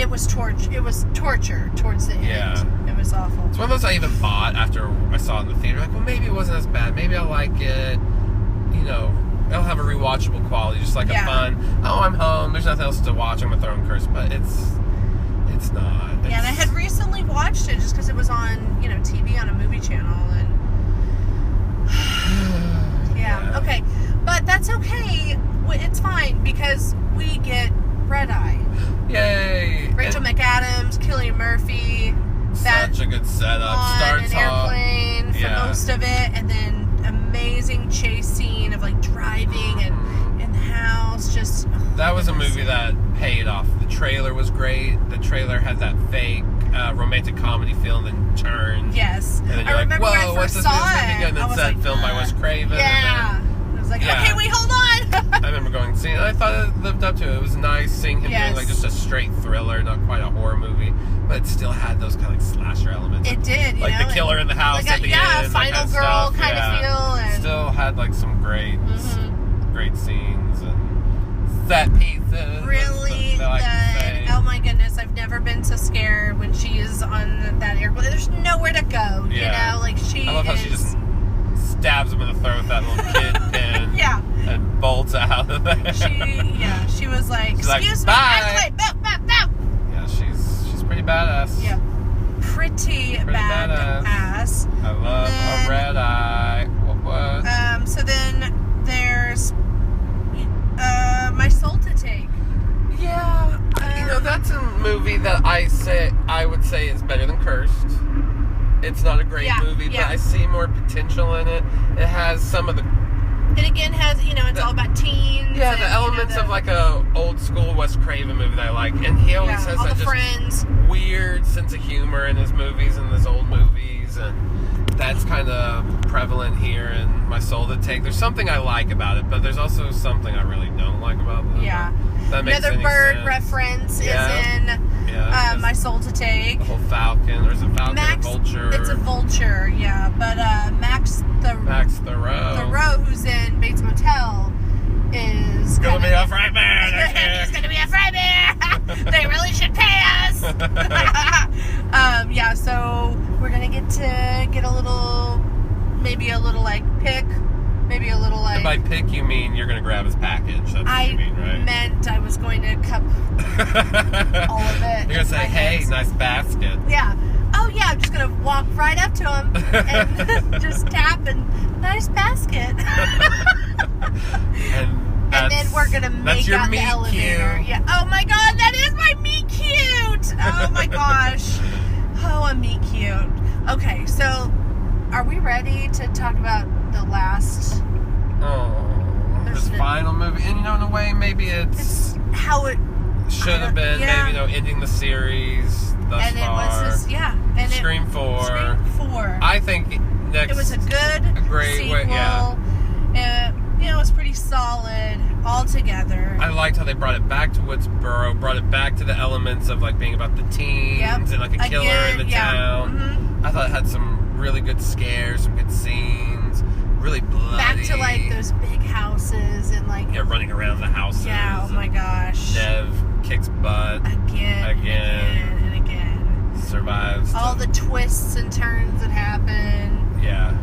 Speaker 2: it was torture towards the end.
Speaker 1: Yeah.
Speaker 2: It was awful.
Speaker 1: It's one of those I even bought after I saw it in the theater. Like, well, maybe it wasn't as bad. Maybe I'll like it. You know, it'll have a rewatchable quality, just like a fun. Oh, I'm home. There's nothing else to watch. I'm gonna throw in Curse, but it's not.
Speaker 2: Yeah, and I had recently watched it just because it was on, TV on a movie channel, and yeah. Okay, but that's okay. It's fine because we get Red Eye.
Speaker 1: Yay!
Speaker 2: Rachel McAdams, Cillian Murphy.
Speaker 1: Such a good setup.
Speaker 2: On
Speaker 1: Starts
Speaker 2: an airplane for most of it, and then amazing chase scene of like driving and in the house. Just
Speaker 1: that was a movie that paid off. The trailer was great. The trailer had that fake romantic comedy feel and then turned.
Speaker 2: Yes.
Speaker 1: And then you're like, whoa, what's this movie? And then said filmed by Wes Craven.
Speaker 2: Yeah. And I was like, okay, wait, hold on.
Speaker 1: I remember going to see it, and I thought it lived up to it. It was nice seeing him doing like just a straight thriller, not quite a horror movie, but it still had those kind of like slasher elements.
Speaker 2: It did,
Speaker 1: like the killer in the house at the end.
Speaker 2: Final girl kind of feel. And
Speaker 1: still had like some great scenes and set pieces.
Speaker 2: Really good. Oh my goodness, I've never been so scared when she is on that airplane. There's nowhere to go, like she
Speaker 1: I love how she just stabs him in the throat with that little kid pin. And bolts out of there.
Speaker 2: She was like, excuse me,
Speaker 1: bye.
Speaker 2: Bow.
Speaker 1: Yeah, she's pretty badass.
Speaker 2: Yeah. Pretty badass.
Speaker 1: I love a Red Eye. What?
Speaker 2: So then there's My Soul to Take.
Speaker 1: Yeah. That's a movie that I would say is better than Cursed. It's not a great movie, but I see more potential in it. It has some of the...
Speaker 2: It again has, it's all about teens.
Speaker 1: Yeah, the elements of like a old school Wes Craven movie that I like. And he always has that just weird sense of humor in his movies and his old movies. And that's kind of prevalent here in My Soul to Take. There's something I like about it, but there's also something I really don't like about it.
Speaker 2: Yeah.
Speaker 1: That makes
Speaker 2: Another bird reference is in My Soul to Take.
Speaker 1: The whole falcon. There's a falcon, a vulture.
Speaker 2: It's a vulture, yeah. But Max Thoreau, who's in Bates Motel, is
Speaker 1: gonna be a frightmare.
Speaker 2: He's gonna be a frightmare. They really should pay us. So we're gonna get a little, maybe a little like pick. Maybe a little like...
Speaker 1: And by pick, you mean you're going to grab his package. That's what you mean, right?
Speaker 2: I meant I was going to cup all of it.
Speaker 1: You're going to say, hey, nice basket.
Speaker 2: Yeah. Oh, yeah, I'm just going to walk right up to him and just tap and, nice basket. and then we're going to make out the elevator.
Speaker 1: Cute.
Speaker 2: Yeah. Oh, my God, that is my meet cute. Oh, my gosh. Oh, a meet cute. Okay, so are we ready to talk about the last
Speaker 1: this final movie? And in a way, maybe it's
Speaker 2: how it
Speaker 1: should have been. Maybe ending the series thus far.
Speaker 2: And
Speaker 1: Scream 4.
Speaker 2: Scream 4.
Speaker 1: I think
Speaker 2: it was a great
Speaker 1: sequel.
Speaker 2: It was pretty solid altogether.
Speaker 1: I liked how they brought it back to Woodsboro, brought it back to the elements of like being about the teens and like a killer in the town. I thought it had some really good scares, some good scenes, really bloody.
Speaker 2: Back to like those big houses and like
Speaker 1: running around the houses.
Speaker 2: Yeah, oh my gosh.
Speaker 1: Nev kicks butt again. Survives.
Speaker 2: All the twists and turns that happen.
Speaker 1: Yeah.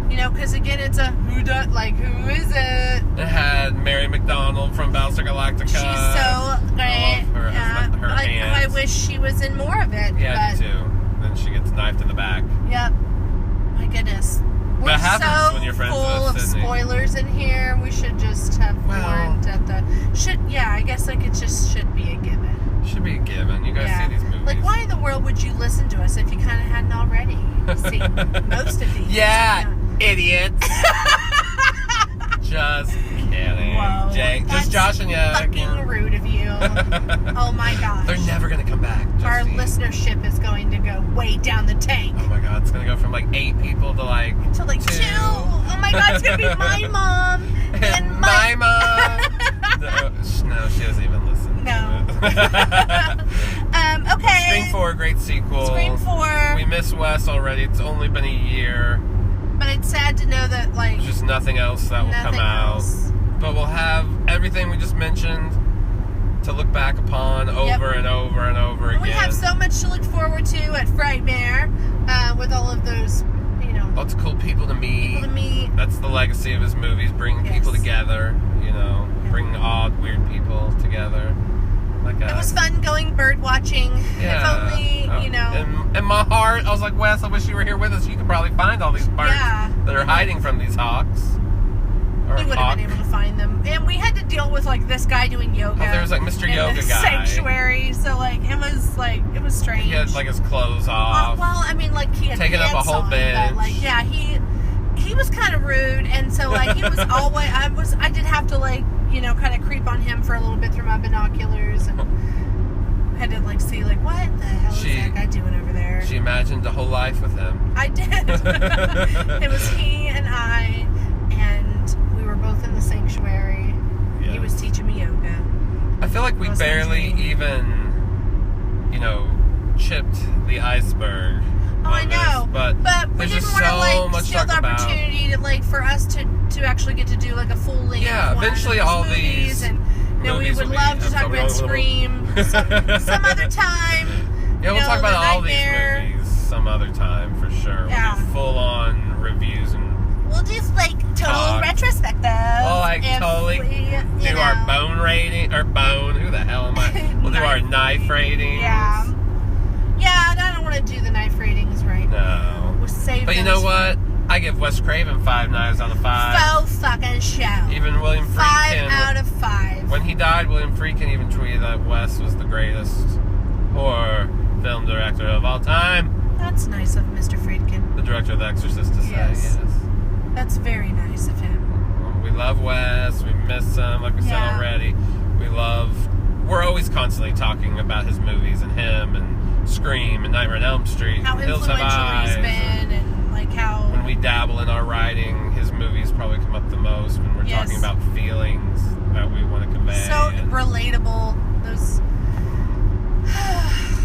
Speaker 2: Because again, it's a who is it?
Speaker 1: It had Mary McDonald from Battlestar Galactica.
Speaker 2: She's so great.
Speaker 1: Her hands.
Speaker 2: I wish she was in more of it.
Speaker 1: Yeah, I do too. Then she gets knifed in the back.
Speaker 2: Yep. My goodness. We're
Speaker 1: happens when you're friends
Speaker 2: full of spoilers in here. We should just have warned at the... I guess like it just should be a given.
Speaker 1: Should be a given. You guys see these movies.
Speaker 2: Like, why in the world would you listen to us if you kind of hadn't already seen most of these?
Speaker 1: Yeah, idiots. Just kidding.
Speaker 2: Whoa,
Speaker 1: Jake. Just Josh and you.
Speaker 2: Fucking rude of you. Oh my gosh.
Speaker 1: They're never going to come back.
Speaker 2: Our listenership is going to go way down the tank.
Speaker 1: Oh my God. It's going to go from like 8 people to like 2.
Speaker 2: Oh my God. It's going to be my mom. And
Speaker 1: my mom. No, she doesn't even listen.
Speaker 2: No. Okay.
Speaker 1: Scream 4, great sequel.
Speaker 2: Scream 4.
Speaker 1: We miss Wes already. It's only been a year.
Speaker 2: But it's sad to know that, like...
Speaker 1: There's just nothing else that will come out. But we'll have everything we just mentioned to look back upon over and over and over
Speaker 2: And we have so much to look forward to at Frightmare, with all of those,
Speaker 1: lots of cool people to meet. That's the legacy of his movies, bringing people together, bringing odd, weird people together.
Speaker 2: It was fun going bird watching.
Speaker 1: Yeah.
Speaker 2: If only,
Speaker 1: In my heart, I was like, Wes, I wish you were here with us. You could probably find all these birds that are hiding from these hawks.
Speaker 2: We would have been able to find them. And we had to deal with, this guy doing yoga.
Speaker 1: Oh, there was, Mr. Yoga guy.
Speaker 2: Sanctuary. So, it was strange.
Speaker 1: He had, his clothes off.
Speaker 2: He had
Speaker 1: taking up a whole bench.
Speaker 2: But, he was kind of rude. And so, he was always... I did have to, kind of creep on him for a little bit through my binoculars. And had to, see, what the hell is that guy doing over there?
Speaker 1: She imagined a whole life with him.
Speaker 2: I did. It was he and I, and we were both in the sanctuary. Yes. He was teaching me yoga.
Speaker 1: I feel like we barely even, chipped the iceberg.
Speaker 2: Oh, I know.
Speaker 1: But
Speaker 2: we didn't want to, steal the opportunity to, for us to actually get to do, a full length.
Speaker 1: Yeah, eventually all these.
Speaker 2: And, we would love to talk about Scream some other time.
Speaker 1: Yeah, we'll talk about all these movies some other time for sure.
Speaker 2: Yeah.
Speaker 1: We'll do full-on reviews and
Speaker 2: we'll do total retrospective.
Speaker 1: We'll totally do our bone rating or bone. Who the hell am I? We'll do our knife ratings.
Speaker 2: Yeah. Yeah, I don't want to do the knife ratings right now. We'll save.
Speaker 1: But you know what? I give Wes Craven 5 knives out of 5.
Speaker 2: Faux fucking show.
Speaker 1: Even William Friedkin.
Speaker 2: 5 out of 5.
Speaker 1: When he died, William Friedkin even tweeted that Wes was the greatest horror film director of all time.
Speaker 2: That's nice of Mr. Friedkin.
Speaker 1: The director of The Exorcist to say, yes.
Speaker 2: That's very nice of him.
Speaker 1: We love Wes. We miss him, like we said already. We're always constantly talking about his movies and him and Scream and Nightmare on Elm Street.
Speaker 2: How influential he's been and how...
Speaker 1: When we dabble in our writing, his movies probably come up the most when we're talking about feelings that we want to convey.
Speaker 2: So relatable. Those...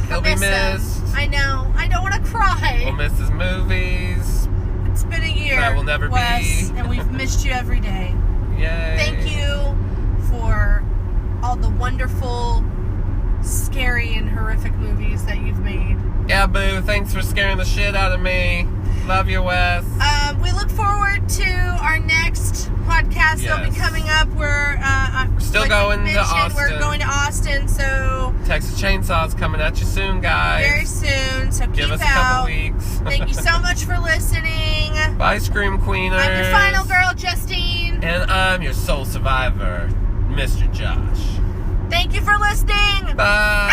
Speaker 1: He'll be missed.
Speaker 2: I know. I don't want to cry.
Speaker 1: We'll miss his movies.
Speaker 2: It's been a year.
Speaker 1: That will never
Speaker 2: Wes,
Speaker 1: be.
Speaker 2: And we've missed you every day.
Speaker 1: Yay.
Speaker 2: Thank you for all the wonderful, scary, and horrific movies that you've made.
Speaker 1: Yeah, boo. Thanks for scaring the shit out of me. Love you, Wes.
Speaker 2: We look forward to our next podcast. They'll be coming up. We're
Speaker 1: still going to Austin.
Speaker 2: We're going to Austin, so...
Speaker 1: Texas Chainsaw's coming at you soon, guys.
Speaker 2: Very soon, so
Speaker 1: give us a couple weeks.
Speaker 2: Thank you so much for listening.
Speaker 1: Bye, Scream Queeners.
Speaker 2: I'm your final girl, Justine.
Speaker 1: And I'm your soul survivor, Mr. Josh.
Speaker 2: Thank you for listening.
Speaker 1: Bye.